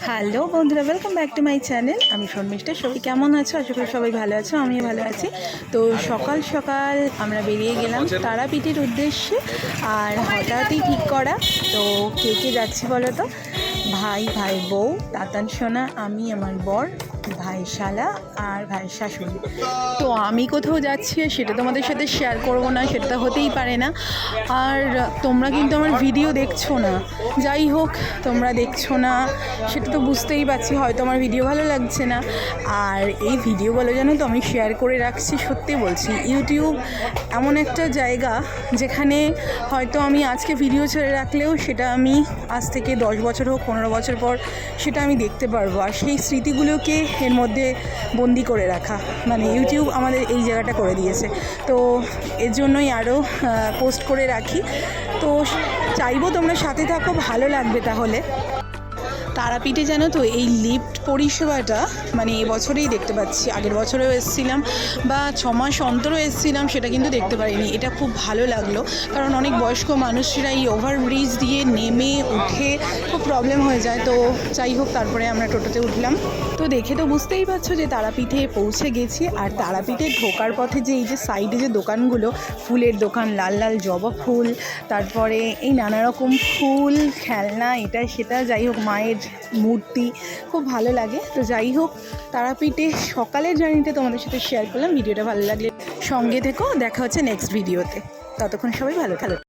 Hello বন্ধুরা, welcome back to my channel. আমি শর্মিষ্ঠা। সবাই কেমন আছো? আশা করি সবাই ভালো আছো, আমিও ভালো আছি। তো সকাল সকাল আমরা বেরিয়ে গেলাম তারাপীঠের উদ্দেশ্যে। আর হঠাৎই ঠিক করা। তো কে কে যাচ্ছি বলো তো? ভাই, বউ, তাতান সোনা, আমি, আমার বর, ভাই শালা আর ভাই শাশুড়ি। তো আমি কোথাও যাচ্ছি সেটা তোমাদের সাথে শেয়ার করবো না, সেটা তো হতেই পারে না। আর তোমরা কিন্তু আমার ভিডিও দেখছো না। যাই হোক, তোমরা দেখছো না সেটা তো বুঝতেই পারছি, হয়তো আমার ভিডিও ভালো লাগছে না। আর এই ভিডিওগুলো জানো তো আমি শেয়ার করে রাখছি, সত্যি বলছি। ইউটিউব এমন একটা জায়গা যেখানে হয়তো আমি আজকে ভিডিও ছেড়ে রাখলেও সেটা আমি আজ থেকে 10 বছর হোক, 15 বছর পর সেটা আমি দেখতে পারবো। আর সেই স্মৃতিগুলোকে এর মধ্যে বন্দি করে রাখা, মানে ইউটিউব আমাদের এই জায়গাটা করে দিয়েছে। তো এর জন্যই আরও পোস্ট করে রাখি। তো চাইবো তোমরা সাথে থাকো, ভালো লাগবে তাহলে। তারাপীঠে জানো তো এই লিফট পরিষেবাটা মানে এবছরেই দেখতে পাচ্ছি। আগের বছরেও এসেছিলাম বা 6 মাস অন্তরও এসেছিলাম, সেটা কিন্তু দেখতে পারিনি। এটা খুব ভালো লাগলো, কারণ অনেক বয়স্ক মানুষরা এই ওভারব্রিজ দিয়ে নেমে উঠে খুব প্রবলেম হয়ে যায়। তো যাই হোক, তারপরে আমরা টোটোতে উঠলাম। তো দেখে তো বুঝতেই পারছো যে তারাপীঠে পৌঁছে গেছি। আর তারাপীঠে ঢোকার পথে যে এই যে সাইডে যে দোকানগুলো, ফুলের দোকান, লাল লাল জবা ফুল, তারপরে এই নানা রকম ফুল, খেলনা, এটা সেটা, যাই হোক মায়ের মূর্তি, খুব ভালো লাগে। তো যাই হোক, তারাপীঠে সকালের জার্নিটা তোমাদের সাথে শেয়ার করলাম। ভিডিওটা ভালো লাগলে সঙ্গে থেকো, দেখা হচ্ছে নেক্সট ভিডিওতে। ততক্ষণ সবাই ভালো থাকো।